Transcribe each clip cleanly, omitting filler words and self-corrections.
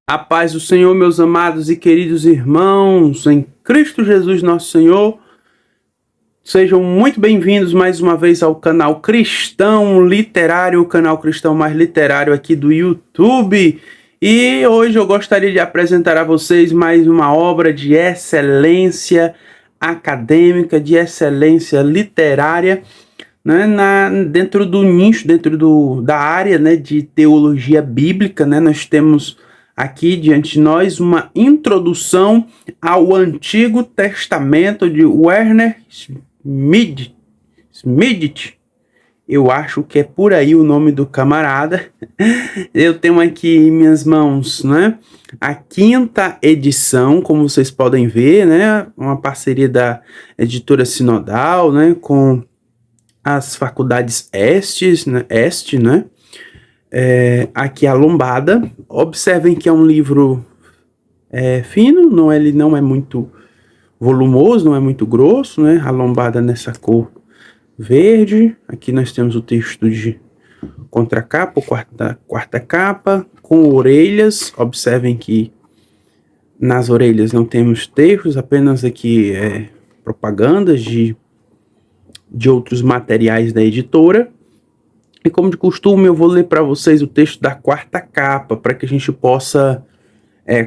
A paz do Senhor, meus amados e queridos irmãos, em Cristo Jesus nosso Senhor, sejam muito bem-vindos mais uma vez ao canal Cristão Literário, o canal cristão mais literário aqui do YouTube. E hoje eu gostaria de apresentar a vocês mais uma obra de excelência acadêmica, de excelência literária, né, dentro do nicho, da área, né, de teologia bíblica, né. Nós temos aqui diante de nós uma introdução ao Antigo Testamento de Werner Schmidt. Eu acho que é por aí o nome do camarada. Eu tenho aqui em minhas mãos, né, a 5ª edição, como vocês podem ver, né, uma parceria da editora Sinodal, né, com as faculdades Este, né, aqui a lombada. Observem que é um livro fino, ele não é muito volumoso, não é muito grosso, né? A lombada nessa cor verde. Aqui nós temos o texto de contracapa, quarta capa, com orelhas. Observem que nas orelhas não temos textos, apenas aqui propagandas de outros materiais da editora. E como de costume, eu vou ler para vocês o texto da quarta capa, para que a gente possa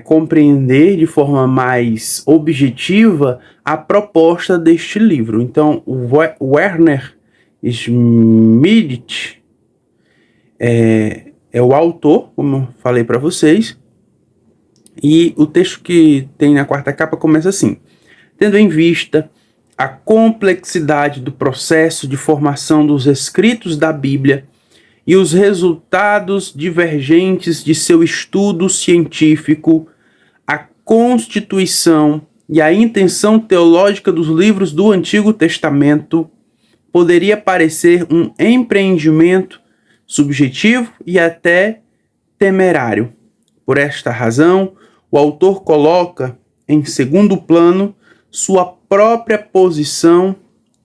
compreender de forma mais objetiva a proposta deste livro. Então, o Werner Schmidt é o autor, como eu falei para vocês, e o texto que tem na quarta capa começa assim: tendo em vista a complexidade do processo de formação dos escritos da Bíblia e os resultados divergentes de seu estudo científico, a constituição e a intenção teológica dos livros do Antigo Testamento poderia parecer um empreendimento subjetivo e até temerário. Por esta razão, o autor coloca em segundo plano sua própria posição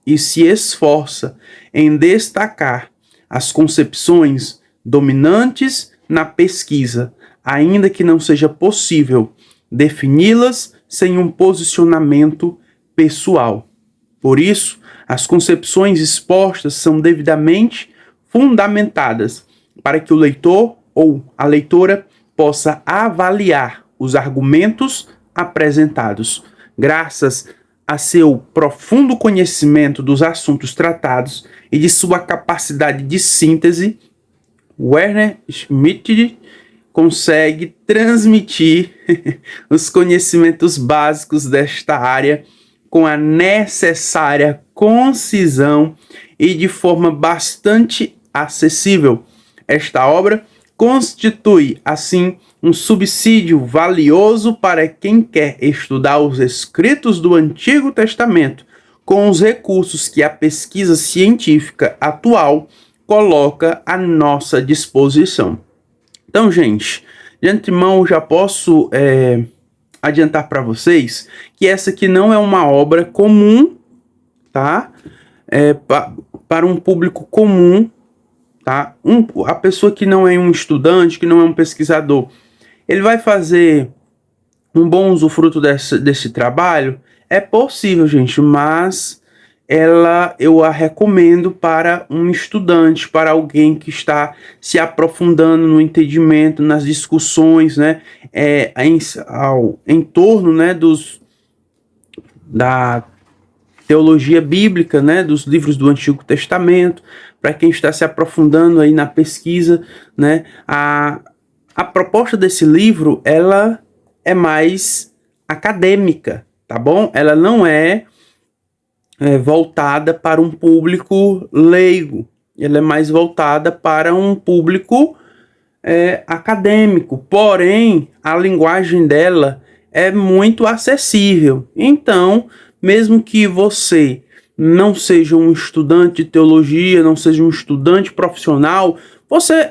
e se esforça em destacar as concepções dominantes na pesquisa, ainda que não seja possível defini-las sem um posicionamento pessoal. Por isso, as concepções expostas são devidamente fundamentadas para que o leitor ou a leitora possa avaliar os argumentos apresentados. Graças a seu profundo conhecimento dos assuntos tratados e de sua capacidade de síntese, Werner Schmidt consegue transmitir os conhecimentos básicos desta área com a necessária concisão e de forma bastante acessível. Esta obra constitui, assim, um subsídio valioso para quem quer estudar os escritos do Antigo Testamento com os recursos que a pesquisa científica atual coloca à nossa disposição. Então, gente, de antemão já posso adiantar para vocês que essa aqui não é uma obra comum, tá? Para um público comum, tá? A pessoa que não é um estudante, que não é um pesquisador, ele vai fazer um bom usufruto desse trabalho? É possível, gente, mas eu a recomendo para um estudante, para alguém que está se aprofundando no entendimento, nas discussões, né, em torno, né, da teologia bíblica, né, dos livros do Antigo Testamento, para quem está se aprofundando aí na pesquisa, né. A proposta desse livro, ela é mais acadêmica, tá bom? Ela não é voltada para um público leigo, ela é mais voltada para um público acadêmico, porém, a linguagem dela é muito acessível. Então, mesmo que você não seja um estudante de teologia, não seja um estudante profissional,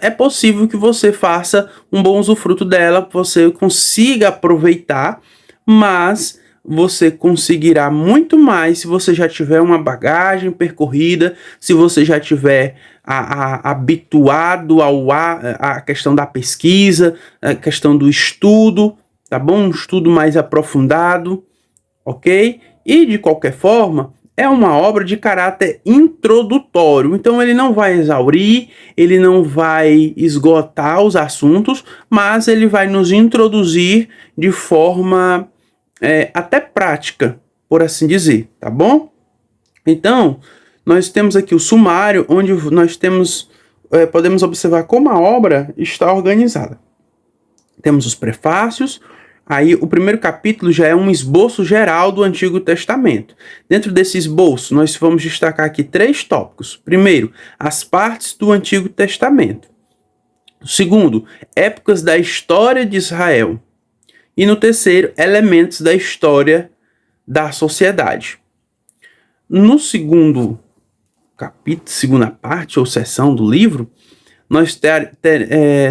é possível que você faça um bom usufruto dela, você consiga aproveitar, mas você conseguirá muito mais se você já tiver uma bagagem percorrida, se você já tiver habituado à questão da pesquisa, a questão do estudo, tá bom? Um estudo mais aprofundado, ok? E, de qualquer forma, é uma obra de caráter introdutório. Então, ele não vai exaurir, ele não vai esgotar os assuntos, mas ele vai nos introduzir de forma até prática, por assim dizer, tá bom? Então, nós temos aqui o sumário, onde nós podemos observar como a obra está organizada. Temos os prefácios. Aí, o primeiro capítulo já é um esboço geral do Antigo Testamento. Dentro desse esboço, nós vamos destacar aqui 3 tópicos. Primeiro, as partes do Antigo Testamento. Segundo, épocas da história de Israel. E no terceiro, elementos da história da sociedade. No segundo capítulo, segunda parte ou seção do livro,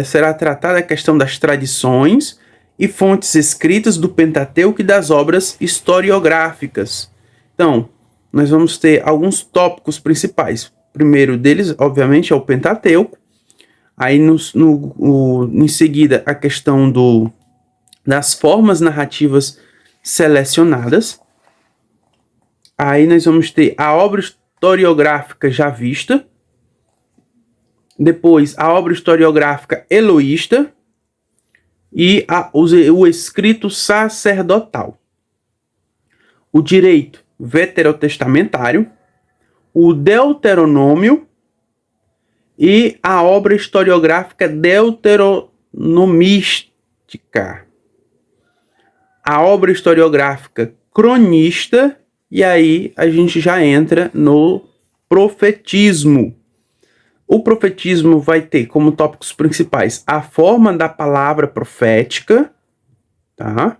será tratada a questão das tradições e fontes escritas do Pentateuco e das obras historiográficas. Então, nós vamos ter alguns tópicos principais. O primeiro deles, obviamente, é o Pentateuco. Aí, em seguida, a questão das formas narrativas selecionadas. Aí nós vamos ter a obra historiográfica já vista. Depois, a obra historiográfica eloísta. E o escrito sacerdotal. O direito veterotestamentário. O deuteronômio. E a obra historiográfica deuteronomística. A obra historiográfica cronista. E aí a gente já entra no profetismo. O profetismo vai ter como tópicos principais a forma da palavra profética, tá?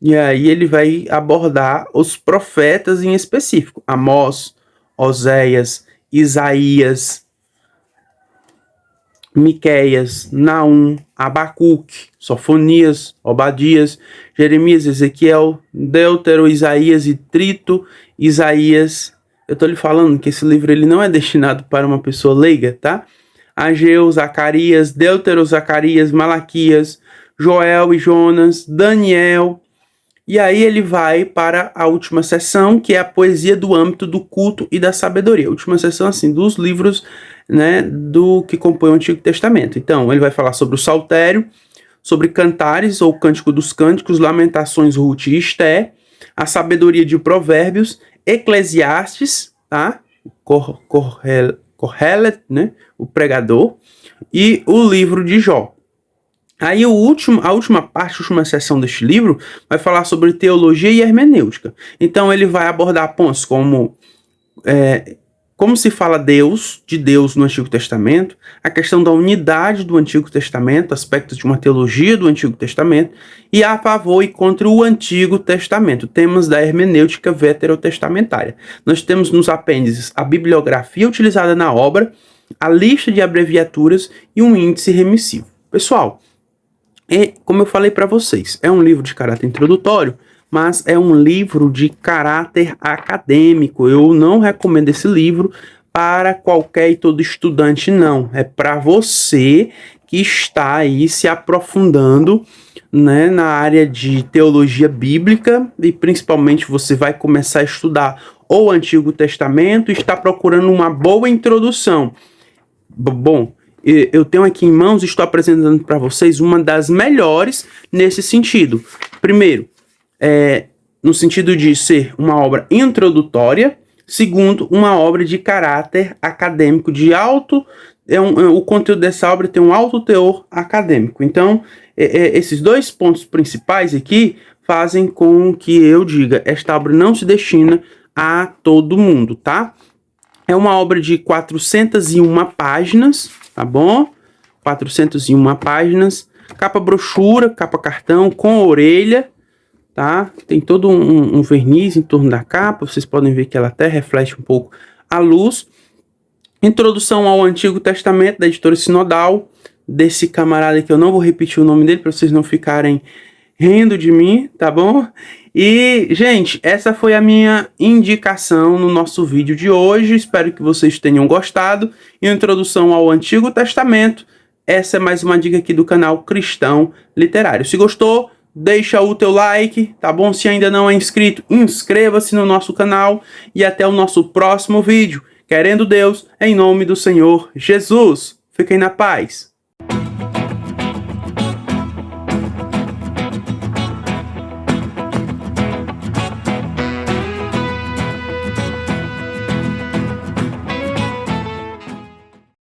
E aí ele vai abordar os profetas em específico. Amós, Oséias, Isaías, Miqueias, Naum, Abacuque, Sofonias, Obadias, Jeremias, Ezequiel, Deutero, Isaías e Trito, Isaías. Eu tô lhe falando que esse livro ele não é destinado para uma pessoa leiga, tá? Ageu, Zacarias, Deutero, Zacarias, Malaquias, Joel e Jonas, Daniel. E aí ele vai para a última seção, que é a poesia do âmbito do culto e da sabedoria. A última seção, assim, dos livros, né, do que compõe o Antigo Testamento. Então, ele vai falar sobre o Saltério, sobre Cantares, ou Cântico dos Cânticos, Lamentações, Ruth e Esté, a sabedoria de Provérbios, Eclesiastes, tá? Correlet, né, o pregador, e o livro de Jó. Aí a última parte, a última seção deste livro, vai falar sobre teologia e hermenêutica. Então ele vai abordar pontos como se fala de Deus no Antigo Testamento, a questão da unidade do Antigo Testamento, aspectos de uma teologia do Antigo Testamento, e a favor e contra o Antigo Testamento, temas da hermenêutica veterotestamentária. Nós temos nos apêndices a bibliografia utilizada na obra, a lista de abreviaturas e um índice remissivo. Pessoal, como eu falei para vocês, é um livro de caráter introdutório, mas é um livro de caráter acadêmico. Eu não recomendo esse livro para qualquer e todo estudante, não. É para você que está aí se aprofundando, né, na área de teologia bíblica, e principalmente você vai começar a estudar o Antigo Testamento e está procurando uma boa introdução. Bom, eu tenho aqui em mãos, estou apresentando para vocês uma das melhores nesse sentido. Primeiro, no sentido de ser uma obra introdutória. Segundo, uma obra de caráter acadêmico, de alto... o conteúdo dessa obra tem um alto teor acadêmico. Então, esses 2 pontos principais aqui fazem com que eu diga, esta obra não se destina a todo mundo, tá? É uma obra de 401 páginas, tá bom? 401 páginas, capa brochura, capa cartão, com orelha, tá? Tem todo um verniz em torno da capa, vocês podem ver que ela até reflete um pouco a luz. Introdução ao Antigo Testamento, da editora Sinodal, desse camarada que eu não vou repetir o nome dele, para vocês não ficarem rindo de mim, tá bom? E, gente, essa foi a minha indicação no nosso vídeo de hoje. Espero que vocês tenham gostado. Introdução ao Antigo Testamento. Essa é mais uma dica aqui do canal Cristão Literário. Se gostou, deixa o teu like, tá bom? Se ainda não é inscrito, inscreva-se no nosso canal e até o nosso próximo vídeo. Querendo Deus, em nome do Senhor Jesus. Fiquem na paz.